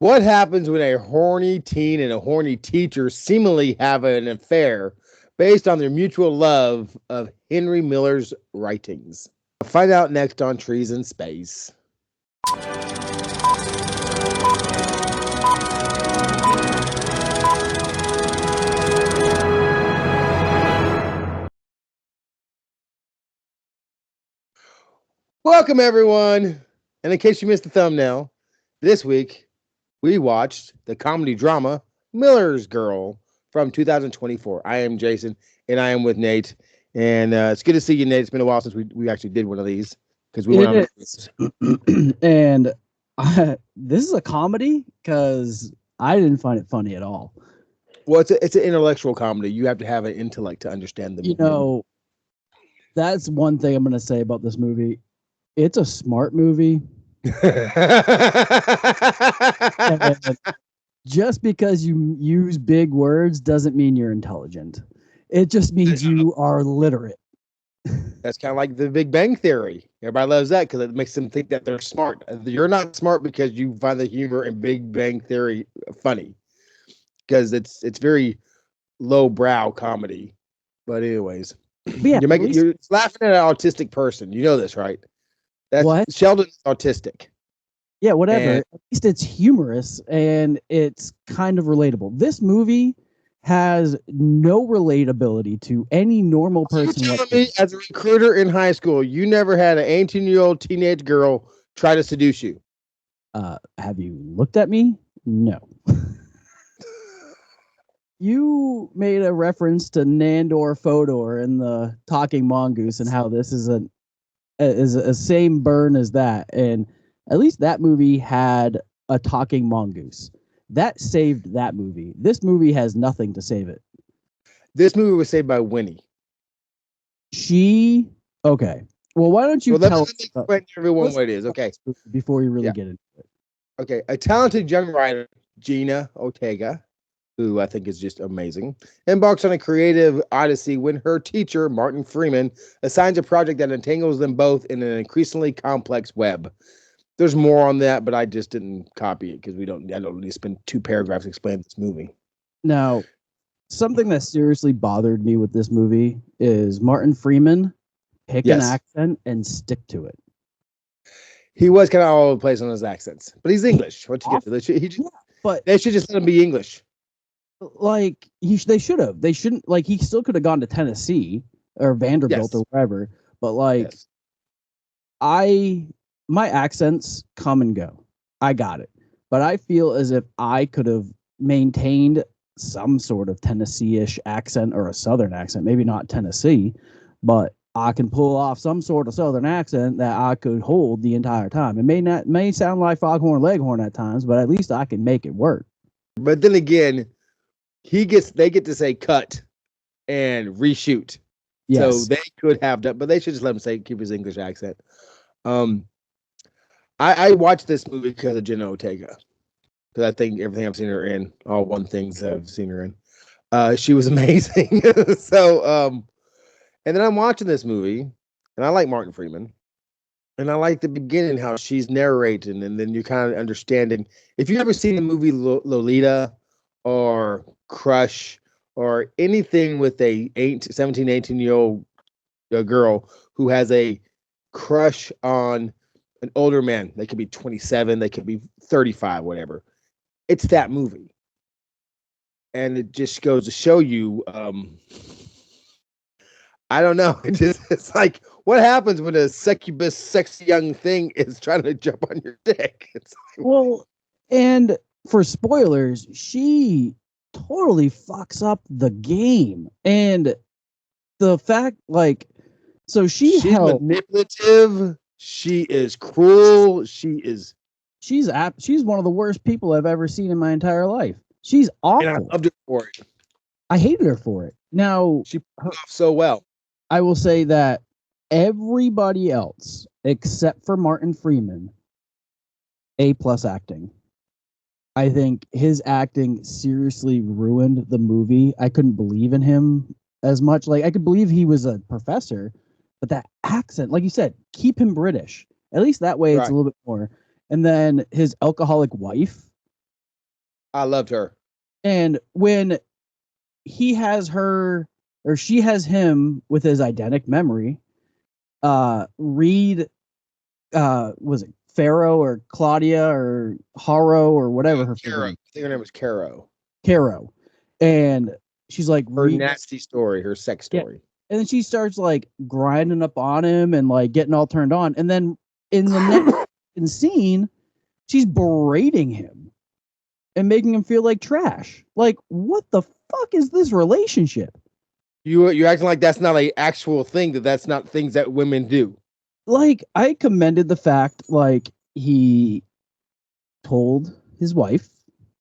What happens when a horny teen and a horny teacher seemingly have an affair based on their mutual love of Henry Miller's writings? Find out next on Trees in Space. Welcome, everyone. And in case you missed the thumbnail, this week we watched the comedy drama Miller's Girl from 2024. I am Jason, and I am with Nate. And it's good to see you, Nate. It's been a while since we actually did one of these because we went on. It is. And this is a comedy because I didn't find it funny at all. Well, it's an intellectual comedy. You have to have an intellect to understand the movie. That's one thing I'm going to say about this movie. It's a smart movie. And just because you use big words doesn't mean you're intelligent. It just means you are literate. That's kind of like the Big Bang Theory. Everybody loves that because it makes them think that they're smart. You're not smart because you find the humor in Big Bang Theory funny, because it's very lowbrow comedy. But anyways, Yeah, you're laughing at an autistic person. You know this, right? That's what? Sheldon's autistic. Yeah, whatever. At least it's humorous and it's kind of relatable. This movie has no relatability to any normal person. Me, as a recruiter in high school, you never had an 18-year-old teenage girl try to seduce you. Have you looked at me? No. You made a reference to Nandor Fodor in the Talking Mongoose and how this is a same burn as that. And at least that movie had a talking mongoose. That saved that movie. This movie has nothing to save it. This movie was saved by Winnie. Okay. Well, why don't you tell everyone what it is? Okay, before you really get into it. Okay, a talented young writer, Jenna Ortega, who I think is just amazing, embarks on a creative odyssey when her teacher, Martin Freeman, assigns a project that entangles them both in an increasingly complex web. There's more on that, but I just didn't copy it because I don't need to spend 2 paragraphs explaining this movie. Now, something that seriously bothered me with this movie is Martin Freeman pick an accent and stick to it. He was kind of all over the place on his accents, but he's English. What you get? But they should just let him be English. Like they should have. They shouldn't. Like he still could have gone to Tennessee or Vanderbilt or wherever. But like, my accents come and go. I got it. But I feel as if I could have maintained some sort of Tennessee-ish accent or a Southern accent. Maybe not Tennessee, but I can pull off some sort of Southern accent that I could hold the entire time. It may sound like Foghorn Leghorn at times, but at least I can make it work. But then again, they get to say cut and reshoot. Yes. So they could have done, but they should just let him keep his English accent. I watched this movie because of Jenna Ortega, because I think everything I've seen her in, all one things I've seen her in, she was amazing. So, and then I'm watching this movie, and I like Martin Freeman, and I like the beginning how she's narrating, and then you're kind of understanding. If you've ever seen the movie Lolita or Crush or anything with a 17, 18-year-old girl who has a crush on an older man, they could be 27, they could be 35, whatever. It's that movie. And it just goes to show you, I don't know. It's like, what happens when a succubus, sexy young thing is trying to jump on your dick? It's like, well, and for spoilers, she totally fucks up the game. And the fact, like, so she's manipulative. She is cruel. She's one of the worst people I've ever seen in my entire life. She's awful. And I loved her for it. I hated her for it. Now she pulled off so well. I will say that everybody else except for Martin Freeman, A+ acting. I think his acting seriously ruined the movie. I couldn't believe in him as much. Like, I could believe he was a professor, but that accent, like you said, keep him British. At least that way it's a little bit more. And then his alcoholic wife, I loved her. And when he has her or she has him with his eidetic memory, read was it Pharaoh or Claudia or Haro or whatever her Caro. I think her name was Caro. Caro. And she's like, Her nasty story, her sex yeah. story. And then she starts like grinding up on him and like getting all turned on. And then in the next scene, she's berating him and making him feel like trash. Like, what the fuck is this relationship? You're acting like that's not an actual thing, that's not things that women do. Like, I commended the fact like he told his wife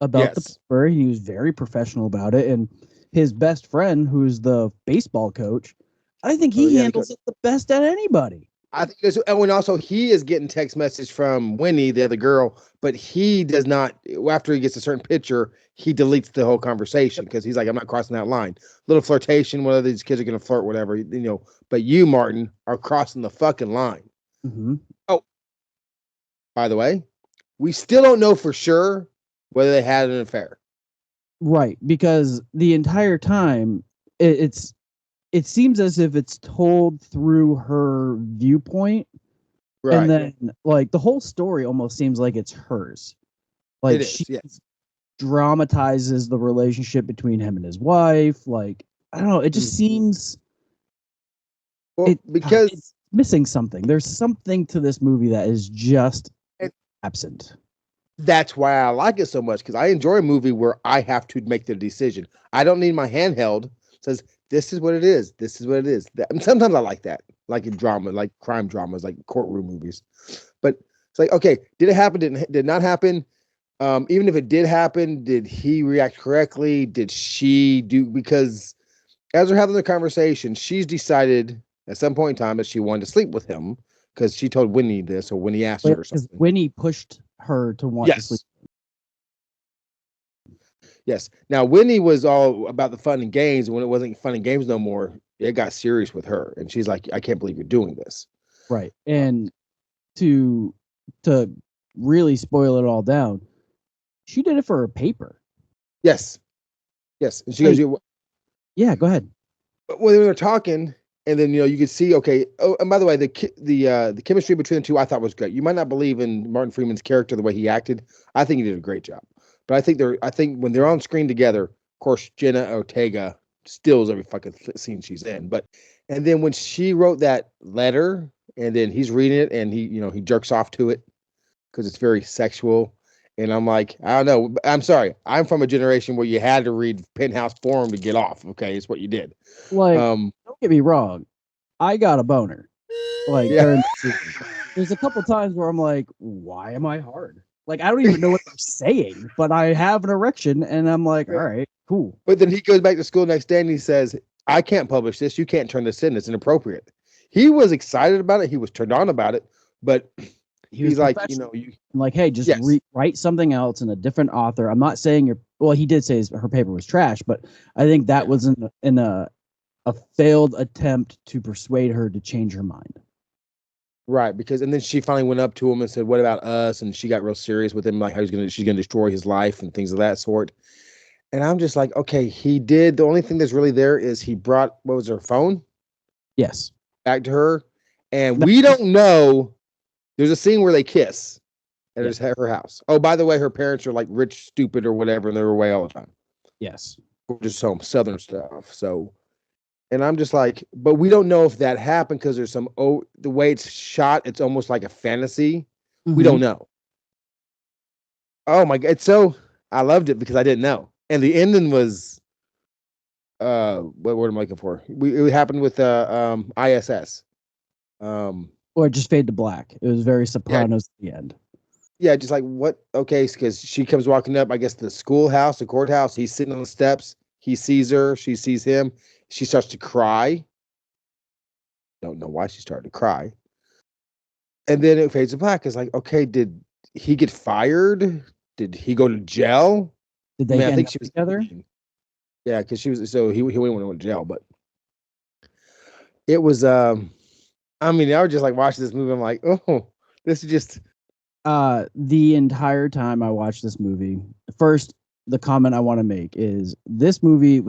about the paper. He was very professional about it. And his best friend, who's the baseball coach, I think he handles it the best at anybody. I think there's, and also he is getting text message from Winnie, the other girl, but he does not. After he gets a certain picture, he deletes the whole conversation because he's like, I'm not crossing that line. Little flirtation, whether these kids are going to flirt, whatever, you know. But you, Martin, are crossing the fucking line. Mm-hmm. Oh, by the way, we still don't know for sure whether they had an affair. Right, because the entire time it seems as if it's told through her viewpoint. Right. And then like the whole story almost seems like it's hers. Like she dramatizes the relationship between him and his wife. Like, I don't know, it just seems because it's missing something. There's something to this movie that is just absent. That's why I like it so much, because I enjoy a movie where I have to make the decision. I don't need my handheld. It says, this is what it is. This is what it is. And sometimes I like that, like in drama, like crime dramas, like courtroom movies. But it's like, okay, did it happen? Did not happen? Even if it did happen, did he react correctly? Did she do? Because as we're having the conversation, she's decided at some point in time that she wanted to sleep with him because she told Winnie this, or Winnie asked her or something. Winnie pushed her to want to sleep. Yes. Now, Winnie was all about the fun and games. When it wasn't fun and games no more, it got serious with her. And she's like, I can't believe you're doing this. Right. And to really spoil it all down, she did it for her paper. Yes. Yes. And she goes, yeah, go ahead. When we were talking, and then, you could see, okay. Oh, and by the way, the chemistry between the two I thought was great. You might not believe in Martin Freeman's character, the way he acted. I think he did a great job. But I think when they're on screen together, of course, Jenna Ortega steals every fucking scene she's in. And then when she wrote that letter, and then he's reading it, and he jerks off to it because it's very sexual. And I'm like, I don't know. I'm sorry. I'm from a generation where you had to read Penthouse Forum to get off. Okay, it's what you did. Like, don't get me wrong. I got a boner. Like, there's a couple times where I'm like, why am I hard? Like, I don't even know what they're saying, but I have an erection, and I'm like, all right, cool. But then he goes back to school next day, and he says, I can't publish this. You can't turn this in. It's inappropriate. He was excited about it. He was turned on about it, but he's like, like, hey, just write something else and a different author. I'm not saying he did say her paper was trash, but I think that was in a failed attempt to persuade her to change her mind. Right, and then she finally went up to him and said, what about us? And she got real serious with him, like how she's gonna destroy his life and things of that sort. And I'm just like, okay, he did. The only thing that's really there is he brought, what was her phone? Yes. Back to her. And we don't know. There's a scene where they kiss at her house. Oh, by the way, her parents are like rich, stupid, or whatever, and they're away all the time. Yes. Just home, Southern stuff. So, and I'm just like, but we don't know if that happened because there's the way it's shot, it's almost like a fantasy. Mm-hmm. We don't know. Oh my God. So I loved it because I didn't know. And the ending was, what word am I looking for? It happened with ISS. Or it just fade to black. It was very Sopranos at the end. Yeah, just like what? Okay, because she comes walking up, I guess, the schoolhouse, the courthouse. He's sitting on the steps. He sees her. She sees him. She starts to cry. Don't know why she started to cry. And then it fades to black. It's like, okay, did he get fired? Did he go to jail? Did they I think she was together? Yeah, because she was. So he went to jail, but it was. I mean, I was just like watching this movie. I'm like, oh, this is just. The entire time I watched this movie, first the comment I want to make is this movie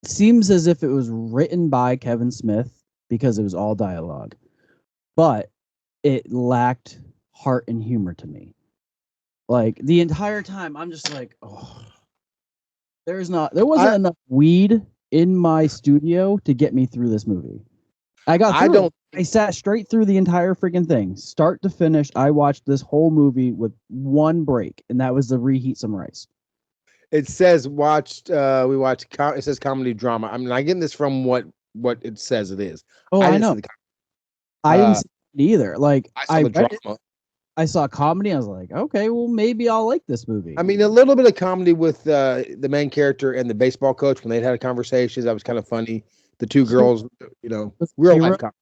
seems as if it was written by Kevin Smith because it was all dialogue, but it lacked heart and humor to me. Like the entire time, I'm just like, oh, there wasn't enough weed in my studio to get me through this movie. I sat straight through the entire freaking thing, start to finish. I watched this whole movie with one break, and that was to reheat some rice. It says we watched. It says comedy drama. I'm not getting this from what it says it is. Oh, I know. I didn't see it either. Like I saw the drama. I saw comedy. I was like, okay, well, maybe I'll like this movie. I mean, a little bit of comedy with the main character and the baseball coach when they had conversations. That was kind of funny. The two girls, real life comedy.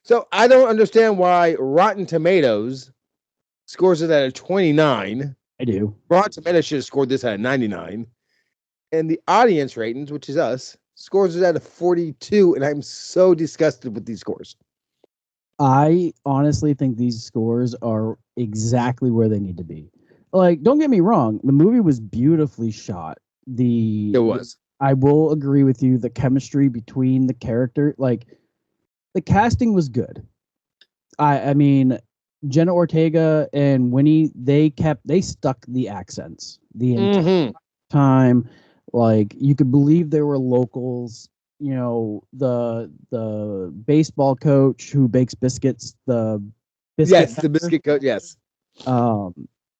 So I don't understand why Rotten Tomatoes scores it at a 29. I do. Rotten Tomatoes should have scored this at a 99. And the audience ratings, which is us, scores it at a 42. And I'm so disgusted with these scores. I honestly think these scores are exactly where they need to be. Like, don't get me wrong. The movie was beautifully shot. It was. I will agree with you. The chemistry between the character, like the casting was good. I mean, Jenna Ortega and Winnie, they stuck the accents the entire time. Like you could believe they were locals. You know, the baseball coach who bakes biscuits, the biscuit coach, yes.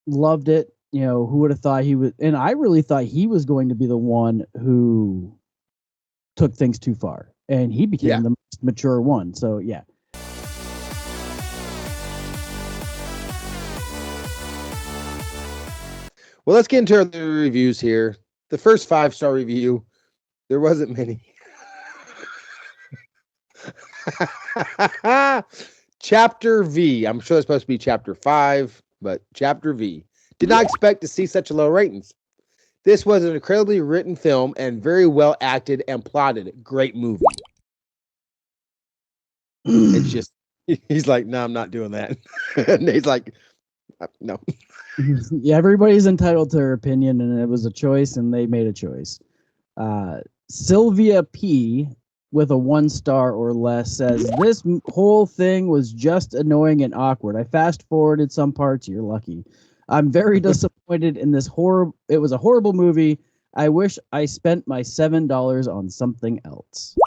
Loved it. You know, who would have thought he would? And I really thought he was going to be the one who took things too far, and he became the most mature one. So yeah. Well, let's get into the reviews here. The first 5-star review, there wasn't many. Chapter V. I'm sure it's supposed to be chapter 5, but chapter V. Did not expect to see such low ratings. This was an incredibly written film and very well acted and plotted. Great movie. It's just, he's like, no, I'm not doing that. And he's like, no. Yeah, everybody's entitled to their opinion, and it was a choice, and they made a choice. Sylvia P with a 1-star or less says this whole thing was just annoying and awkward. I fast forwarded some parts. You're lucky. I'm very disappointed in this horror. It was a horrible movie. I wish I spent my $7 on something else.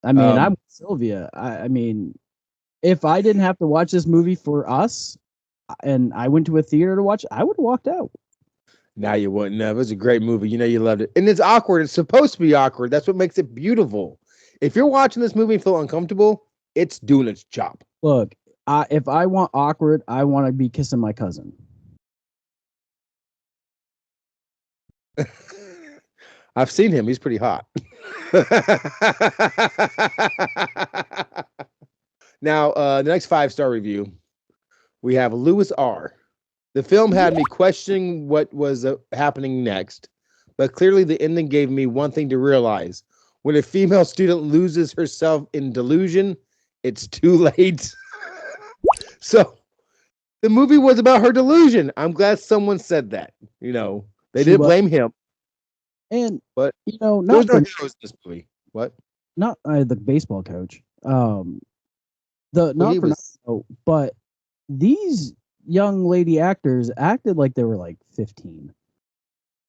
I mean, I'm Sylvia. I mean, if I didn't have to watch this movie for us, and I went to a theater to watch, I would have walked out. Now you wouldn't have. It was a great movie. You know you loved it. And it's awkward. It's supposed to be awkward. That's what makes it beautiful. If you're watching this movie and feel uncomfortable, it's doing its job. Look, if I want awkward, I want to be kissing my cousin. I've seen him. He's pretty hot. Now, the next 5-star review, we have Lewis R. The film had me questioning what was happening next, but clearly the ending gave me one thing to realize. When a female student loses herself in delusion, it's too late. So the movie was about her delusion. I'm glad someone said that. You know, they didn't blame him. But you know, there's no heroes in this movie. What? Not the baseball coach. But these young lady actors acted like they were like 15,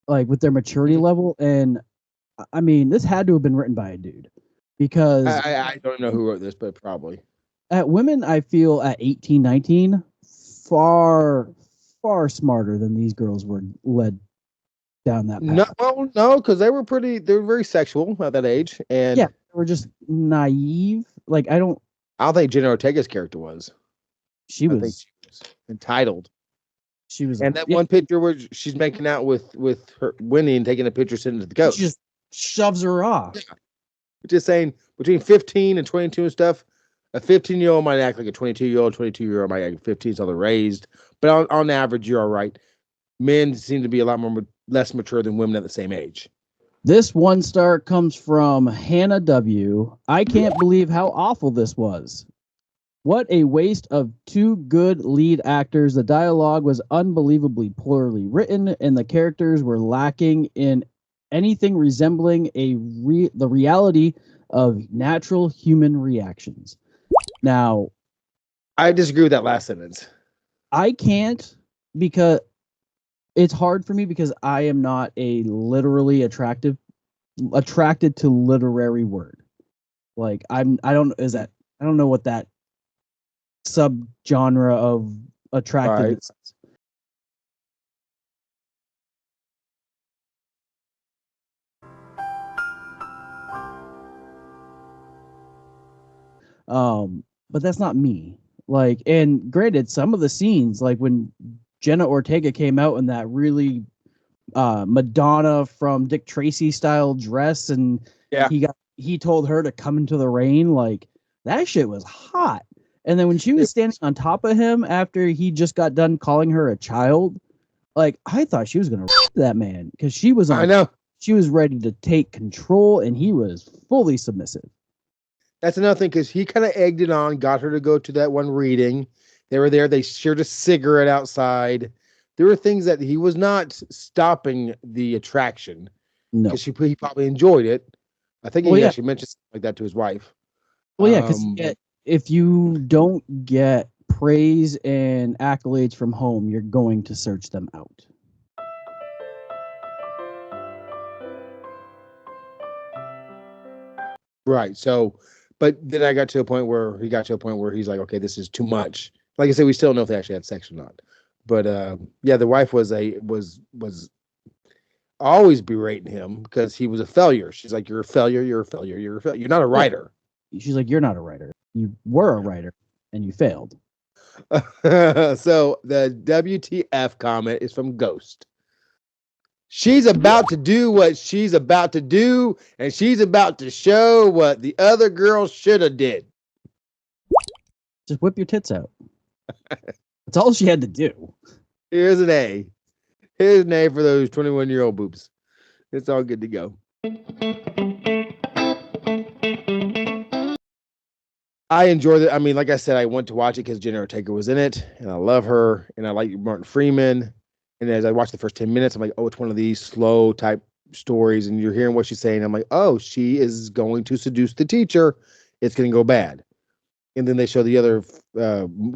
like with their maturity level. And I mean, this had to have been written by a dude, because I don't know who wrote this, but probably at women, I feel at 18, 19, far smarter than these girls were led down that path. No, because they were very sexual at that age, and yeah, they were just naive. Like I don't think Jenna Ortega's character was. She was entitled. She was, and that one picture where she's making out with her Winnie and taking a picture, sending it to the coach. She just shoves her off. Yeah. Just saying, between 15 and 22 and stuff, a 15-year-old might act like a 22-year-old. 22-year-old might act like 15, so they're raised. But on average, you're all right. Men seem to be a lot less mature than women at the same age. This 1-star comes from Hannah W. I can't believe how awful this was. What a waste of two good lead actors. The dialogue was unbelievably poorly written, and the characters were lacking in anything resembling the reality of natural human reactions. Now, I disagree with that last sentence. I can't because it's hard for me because I am not a literally attracted to literary word. Like I don't is that I don't know what that subgenre of attractiveness. But that's not me. Like, and granted, some of the scenes, like when Jenna Ortega came out in that really Madonna from Dick Tracy style dress, and Yeah. he told her to come into the rain, like that shit was hot. And then when she was standing on top of him after he just got done calling her a child, like I thought she was gonna that man because she was I know. she was ready to take control and he was fully submissive. That's another thing because he kind of egged it on, got her to go to that one reading. They were there. They shared a cigarette outside. There were things that he was not stopping the attraction No. because he probably enjoyed it. I think he actually mentioned something like that to his wife. Well, yeah, because if you don't get praise and accolades from home, you're going to search them out. Right. So, but then I got to a point where he's like, okay, this is too much. Like I said, we still don't know if they actually had sex or not. But yeah, the wife was always berating him because he was a failure. She's like, you're a failure. You're a failure. You're a failure. You're not a writer. She's like, you're not a writer. You were a writer and you failed. So the WTF comment is from Ghost. She's about to do what she's about to do, and she's about to show what the other girl should have did. Just whip your tits out. That's all she had to do. Here's an A. Here's an A for those 21-year-old boobs. It's all good to go. I enjoyed it. I mean, like I said, I went to watch it because Jenna Ortega was in it, and I love her, and I like Martin Freeman. And as I watched the first 10 minutes, I'm like, oh, it's one of these slow type stories, and you're hearing what she's saying. I'm like, oh, she is going to seduce the teacher. It's going to go bad. And then they show the other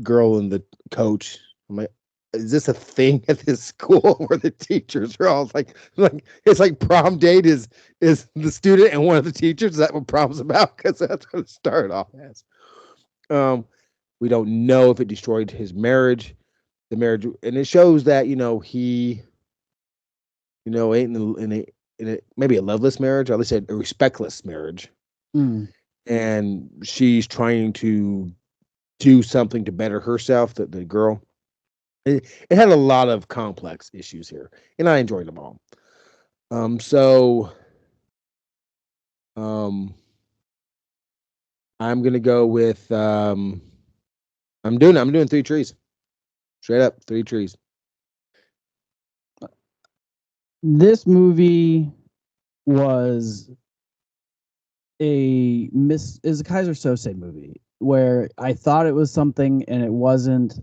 girl and the coach. I'm like, is this a thing at this school where the teachers are all like it's like prom date is the student and one of the teachers? Is that what prom's about? Because that's what it started off as. We don't know if it destroyed his marriage, and it shows that he, ain't in a maybe a loveless marriage, or at least a respectless marriage, and she's trying to do something to better herself. The girl, it had a lot of complex issues here, and I enjoyed them all. I'm gonna go with I'm doing 3 trees. Straight up, 3 trees. This movie was is a Kaiser Sose movie where I thought it was something and it wasn't.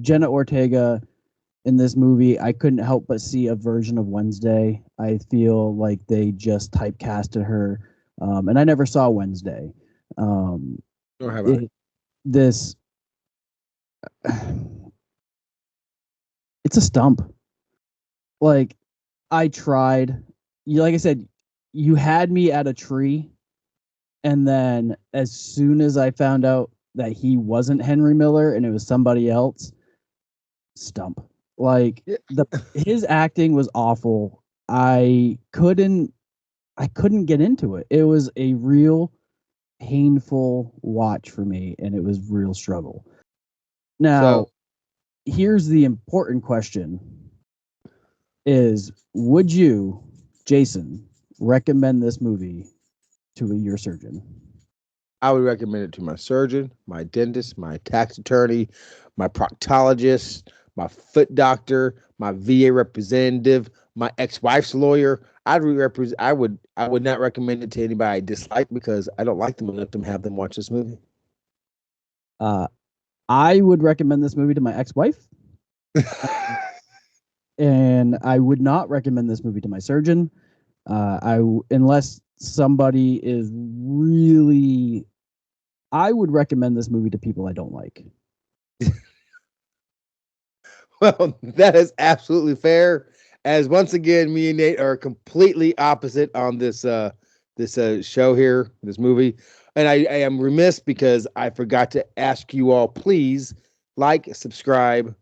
Jenna Ortega in this movie, I couldn't help but see a version of Wednesday. I feel like they just typecasted her, and I never saw Wednesday. Nor have I. This it's a stump. Like I tried. Like I said, you had me at a tree, and then as soon as I found out that he wasn't Henry Miller and it was somebody else, stump. Like his acting was awful. I couldn't get into it. It was a real painful watch for me, and it was real struggle. Now, here's the important question: is would you, Jason, recommend this movie to your surgeon? I would recommend it to my surgeon, my dentist, my tax attorney, my proctologist, my foot doctor, my VA representative, my ex-wife's lawyer. I would not recommend it to anybody I dislike because I don't like them enough to have them watch this movie. I would recommend this movie to my ex-wife, and I would not recommend this movie to my surgeon. Unless somebody is really, I would recommend this movie to people I don't like. Well, that is absolutely fair. As once again, me and Nate are completely opposite on this show here, this movie, and I am remiss because I forgot to ask you all. Please like, subscribe,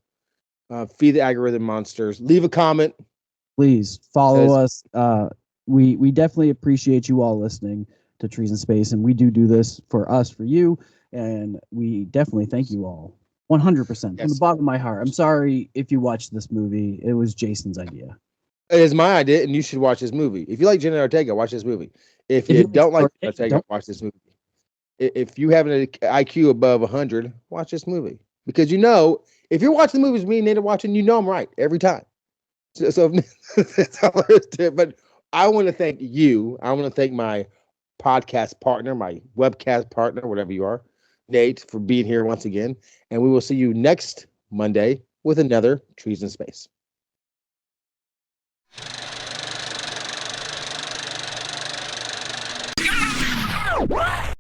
feed the algorithm monsters, leave a comment. Please follow us. We definitely appreciate you all listening to Trees in Space, and we do this for us, for you, and we definitely thank you all 100% from the bottom of my heart. I'm sorry if you watched this movie. It was Jason's idea. It is my idea, and you should watch this movie. If you like Jenna Ortega, watch this movie. If you don't like Jenna Ortega, watch this movie. If you have an IQ above 100, watch this movie. Because if you're watching the movies me and Nate are watching, I'm right every time. So that's all there is to it. But I want to thank you. I want to thank my podcast partner, my webcast partner, whatever you are, Nate, for being here once again. And we will see you next Monday with another Trees in Space. What?